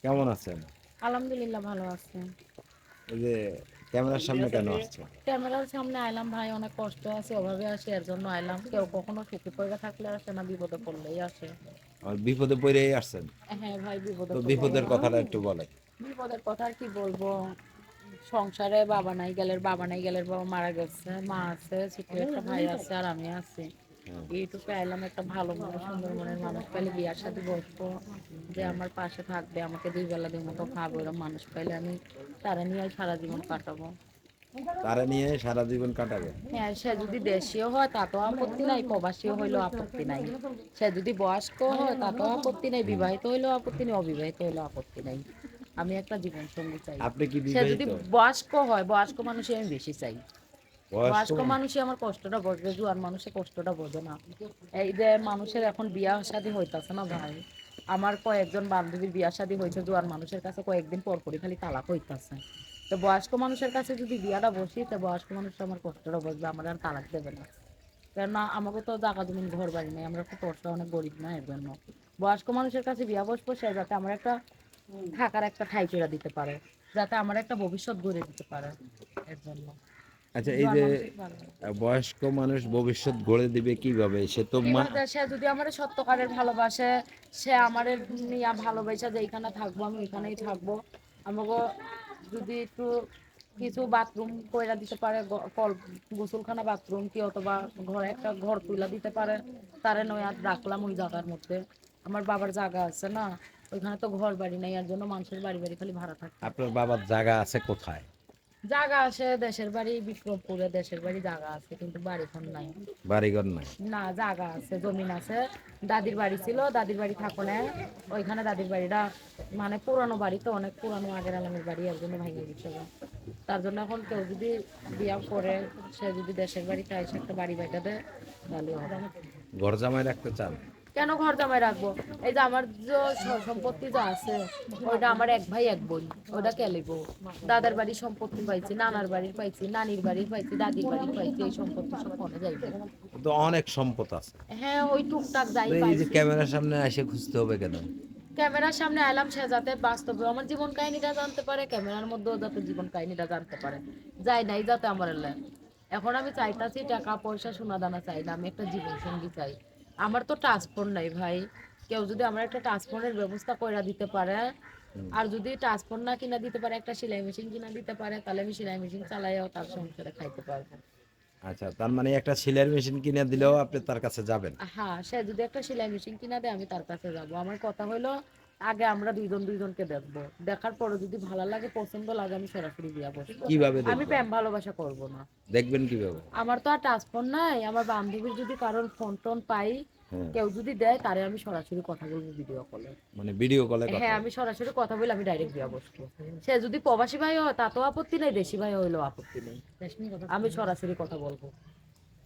কেমন আছেন? আলহামদুলিল্লাহ ভালো আছি। এই যে ক্যামেরার সামনে কেন আসছেন? ক্যামেরার সামনে আইলাম ভাই, অনেক কষ্ট আছে, অভাবে আসে, এর জন্য আইলাম। কেউ কখনো সুখে পড়ে থাকলে আসে না, বিপদে পড়লেই আসে। আমার বিপদে পড়েই আসছেন? হ্যাঁ ভাই, বিপদে তো পড়লেই বিপদের আসে। কথাটা একটু বলেন। বিপদের কথা আর কি বলবো, সংসারে বাবা নাই গেলের বাবা মারা গেছে, মা আছে, ছোট একটা ভাই আছে, আর আমি আছি। হ্যাঁ, এইটুকু আইলাম, একটা ভালো মনে সুন্দর মনের মানুষ পাইলে বিয়ার সাথে বসবো, যে হ্যাঁ। আমার পাশে থাকবে, আমাকে দুই বেলা দুই মতো খাবো, এরকম মানুষ পাইলে আমি তারা নিয়ে সারা জীবন কাটাবো। তারা নিয়ে সারা জীবন কাটাবেন? হ্যাঁ, সে যদি দেশীয় হয় তাতেও আপত্তি নাই, প্রবাসীও হইলেও আপত্তি নাই। সে যদি বয়স্ক হয় তাতেও আপত্তি নাই, হুম। বিবাহিত হইলেও আপত্তি নেই, অবিবাহিত হইলেও আপত্তি নাই। আমি একটা জীবন সঙ্গী চাই। আপনি কি সে যদি বিবাহিত? বয়স্ক হয়, বয়স্ক মানুষই আমি বেশি চাই। বয়স্ক বয়স্ক মানুষ? মানুষই আমার কষ্টটা বুঝবে, জোয়ান মানুষের কষ্টটা বোঝে না। এই যে মানুষের এখন বিয়া শাদী হইতাছে না ভাই, আমার কয়েকজন বান্ধবীর বিয়া শাদী হয়েছে, জোয়ান মানুষের কাছে কয়েকদিন পর পরই খালি তালাক হইতাছে। তো বয়স্ক মানুষের কাছে যদি বিয়াটা বসি, তো বয়স্ক মানুষ আমার কষ্টটা বুঝবে, আমার আর তালাক দেবে না। কেননা আমাকে তো জাগা জমিন ঘর বাড়ি নেই, আমরা খুব কষ্ট, অনেক গরিব না, এর জন্য বয়স্ক মানুষের কাছে বিয়া বসবো, সে যাতে আমার একটা থাকার একটা ঠাই করে দিতে পারে, যাতে আমার একটা ভবিষ্যৎ গড়ে দিতে পারে, এর জন্য আচ্ছা, এই জোয়ান যে মানুষই ভালো। বয়স্ক মানুষ ভবিষ্যৎ গড়ে দিবে কিভাবে? সে তো মা। এবার সে যদি আমার সত্যকারের ভালোবাসে, সে আমার নিয়ে ভালোবাসা যে এইখানে থাকবো, আমি ওইখানেই থাকবো। আমাকে যদি একটু কিছু বাথরুম কইরা দিতে পারে, কল গোসলখানা বাথরুম কি, অথবা ঘরে একটা ঘর তুলা দিতে পারে, তারে নয় আর রাখলাম ওই জায়গার মধ্যে। আমার বাবার জায়গা আছে না, ওইখানে তো ঘর বাড়ি নাই, এর জন্য মানুষের বাড়ি বাড়ি খালি ভাড়া থাকে। আপনার বাবার জায়গা আছে কোথায়? জায়গা আছে, দেশের বাড়ি বিক্রমপুরে, দেশের বাড়ি জায়গা আছে, কিন্তু বাড়ি ঘর নাই। বাড়িঘর নাই? না, জায়গা আছে, জমিন আছে। দাদির বাড়ি ছিল, দাদির বাড়ি থাকো না, ওইখানে দাদির বাড়িটা মানে পুরানো বাড়ি, তো অনেক পুরানো আগের আলমের বাড়ি, এর জন্য ভেঙে গেছিল। তার জন্য এখন কেউ যদি বিয়া করে, সে যদি দেশের বাড়িতে এসে একটা বাড়ি বাইটা দেয়, তাহলে হবে। ঘর জামাই রাখতে চান? কেন ঘর জামাই রাখবো? এই যে আমার যে সম্পত্তি যা আছে, ওইটা আমার এক ভাই এক বোন, ওইটা কে লিবো? দাদার বাড়ির সম্পত্তি পাইছি, নানার বাড়ির পাইছি, নানির বাড়ির পাইছি, দাদির বাড়ির পাইছি, এই সম্পত্তি সব ফোনে যাইবে। তো অনেক সম্পদ আছে। হ্যাঁ, ওই টুকটাক তো যাই এই যে পাইছি। ক্যামেরার সামনে এসে খুঁজতে হবে কেন? ক্যামেরার সামনে এলাম, সে যাতে বাস্তবে আমার জীবন কাহিনীটা জানতে পারে, ক্যামেরার মধ্যেও যাতে জীবন কাহিনীটা জানতে পারে। যাই নাই যাতে আমার এখন আমি চাইতাছি টাকা পয়সা সোনা দানা চাই না, আমি একটা জীবন সঙ্গী চাই। আমার তো ট্রান্সফার নাই ভাই, কেউ যদি আমার একটা ট্রান্সফারের ব্যবস্থা করে দিতে পারে, হুম। আর যদি ট্রান্সফার না কিনা দিতে পারে, একটা সেলাই মেশিন কিনা দিতে পারে, তাহলে আমি সেলাই মেশিন চালাইও তার সংসারে খাইতে পারবো। আচ্ছা, তার মানে একটা সেলাইয়ের মেশিন কিনে দিলেও আপনি তার কাছে যাবেন? হ্যাঁ, সে যদি একটা সেলাই মেশিন কিনা দেয়, আমি তার কাছে যাব। আমার কথা হলো, আগে আমরা দুইজন দুইজনকে দেখবো, দেখার পরে যদি ভালো লাগে, পছন্দ লাগে, আমি সরাসরি বিয়া বসবো। কিভাবে আমি দেখবেন? প্রেম ভালোবাসা করব না। দেখবেন কিভাবে? আমার তো আর টাচফোন নাই, আমার বান্ধবীর যদি কারোর ফোন টোন পাই, হ্যাঁ। কেউ যদি দেয়, তারে আমি সরাসরি কথা বলবো ভিডিও কলে। মানে ভিডিও কলে কথা হ্যাঁ, আমি বলবেন? সরাসরি কথা বলে আমি ডাইরেক্ট বিয়া বসবো। সে যদি প্রবাসী ভাই হয় তাতেও আপত্তি নেই, দেশি ভাই হইলেও আপত্তি নেই, আমি সরাসরি কথা বলবো।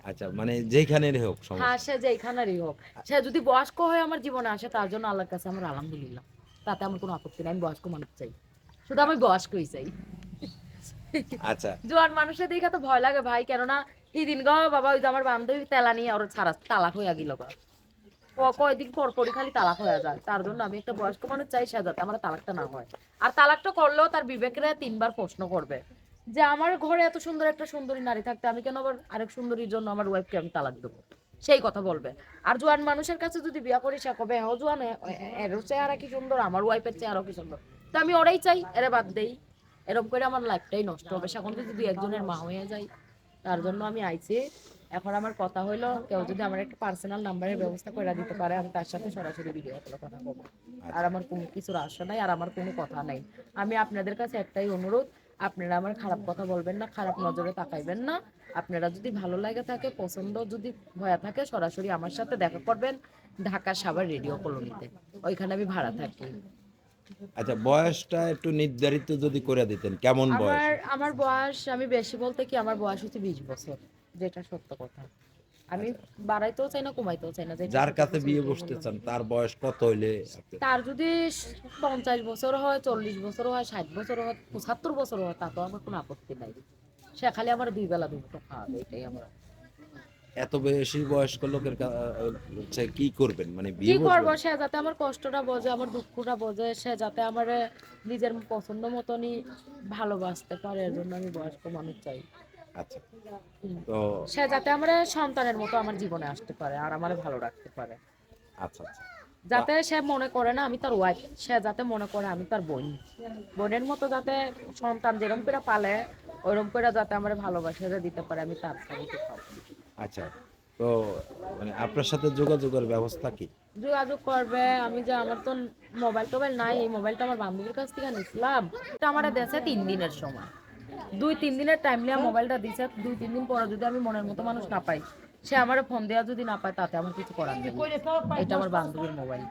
আচ্ছা, মানে যেখানেরই হোক হ্যাঁ, সমস্যা সে যেখানেরই হোক। সে যদি বয়স্ক হয়ে আমার জীবনে আসে, তার জন্য আল্লাহর কাছে আমার আলহামদুলিল্লাহ, তাতে আমার কোনো আপত্তি নাই, আমি বয়স্ক মানুষ চাই, শুধু আমি বয়স্কই চাই। আচ্ছা। জোয়ান মানুষের দেখে তো ভয় লাগে ভাই, কেননা সেদিন গো বাবা, ওই যে আমার বান্ধবী তেলা নিয়ে ওর ছাড়া তালাক হইয়া গেল গা। কয়দিন পর পরই খালি তালাক হয়ে যায়, তার জন্য আমি একটা বয়স্ক মানুষ চাই, সে যাতে আমার তালাকটা না হয়। আর তালাকটা করলেও তার বিবেকরে তিনবার প্রশ্ন করবে, যে আমার ঘরে এত সুন্দর একটা সুন্দরী নারী থাকতে আমি কেন আবার আরেক সুন্দরীর জন্য আমার ওয়াইফকে আমি তালাক দেবো, সেই কথা বলবে। আর জোয়ান মানুষের কাছে যদি বিয়া করি, সে কবে হ্যাঁ জোয়ান, এর চেহারা কি সুন্দর, আমার ওয়াইফের চেহারা কি সুন্দর, তো আমি ওরাই চাই, এরে বাদ দেই। এরকম করে আমার লাইফটাই নষ্ট হবে, সেখন যদি দুই একজনের মা হয়ে যায়। তার জন্য আমি আইছি। এখন আমার কথা হইলো, কেউ যদি আমার একটা পার্সোনাল নাম্বারের ব্যবস্থা করে দিতে পারে, আমি তার সাথে সরাসরি ভিডিও কলে কথা বলবো। আর আচ্ছা। আমার কোনো কিছুর আশা নাই, আর আমার কোনো কথা নাই। আমি আপনাদের কাছে একটাই অনুরোধ, আপনারা আমার খারাপ কথা বলবেন না, খারাপ নজরে তাকাইবেন না। আপনারা যদি ভালো লাগে থাকে, পছন্দ যদি হয়ে থাকে, সরাসরি আমার সাথে দেখা করবেন ঢাকা সাভার রেডিও কলোনিতে, ওইখানে আমি ভাড়া থাকি। আচ্ছা, বয়সটা একটু নির্ধারিত যদি করে দিতেন, কেমন বয়স? আমার আমার বয়স, আমি বেশি বলতে কি, আমার বয়স হচ্ছে 20 বছর, যেটা সত্য কথা। আমি আচ্ছা, বাড়াইতেও চাই না, কমাইতেও চাই না, যেটা যার সত্য কাছে কথা বিয়ে ওইটাই বসতে বললাম। চান তার বয়স কত হইলে তার যদি 50 বছর হয়, 40 বছর হয়, 60 বছর হয়, 75 বছর হয়, তাতেও আমার কোনো আপত্তি নাই। সে খালি আমার দুই বেলা দুটো খাওয়াবে, এটাই আমার। এত বেশি বয়স্ক লোকের হচ্ছে কি করবেন মানে কি বিয়ে করবো, বসবেন? সে যাতে আমার কষ্টটা বোঝে, আমার দুঃখটা বোঝে, সে যাতে আমার নিজের পছন্দ মতনই ভালোবাসতে পারে, এর জন্য আমি বয়স্ক মানুষ চাই। আচ্ছা, হুম। তো সে যাতে আমার সন্তানের মতো আমার জীবনে আসতে পারে আর আমার ভালো রাখতে পারে। আচ্ছা আচ্ছা। তো যাতে সে মনে করে না আমি তার ওয়াইফ, সে যাতে মনে করে আমি তার বোন, বোনের মতো যাতে সন্তান যেরকম করে পালে ওরকম করে যাতে আমার ভালোবাসা দিতে পারে, আমি তার সাথে খাবো। আচ্ছা, তো মানে আপনার সাথে যোগাযোগের ব্যবস্থা কি? যোগাযোগ করবে, আমি যে আমার তো মোবাইল টোবাইল নাই, এই মোবাইলটা আমার বান্ধবীর কাছ থেকে নিছিলাম। এটা আমার দেশে 3 দিনের সময়, 2-3 দিনের টাইম নিয়ে মোবাইলটা দিছে। 2-3 দিন পরে যদি আমি মনের মতো মানুষ না পাই, সে আমার ফোন দেওয়া যদি না পায়, তাতে আমার কিছু করার নেই। এটা আমার বান্ধবীর মোবাইল।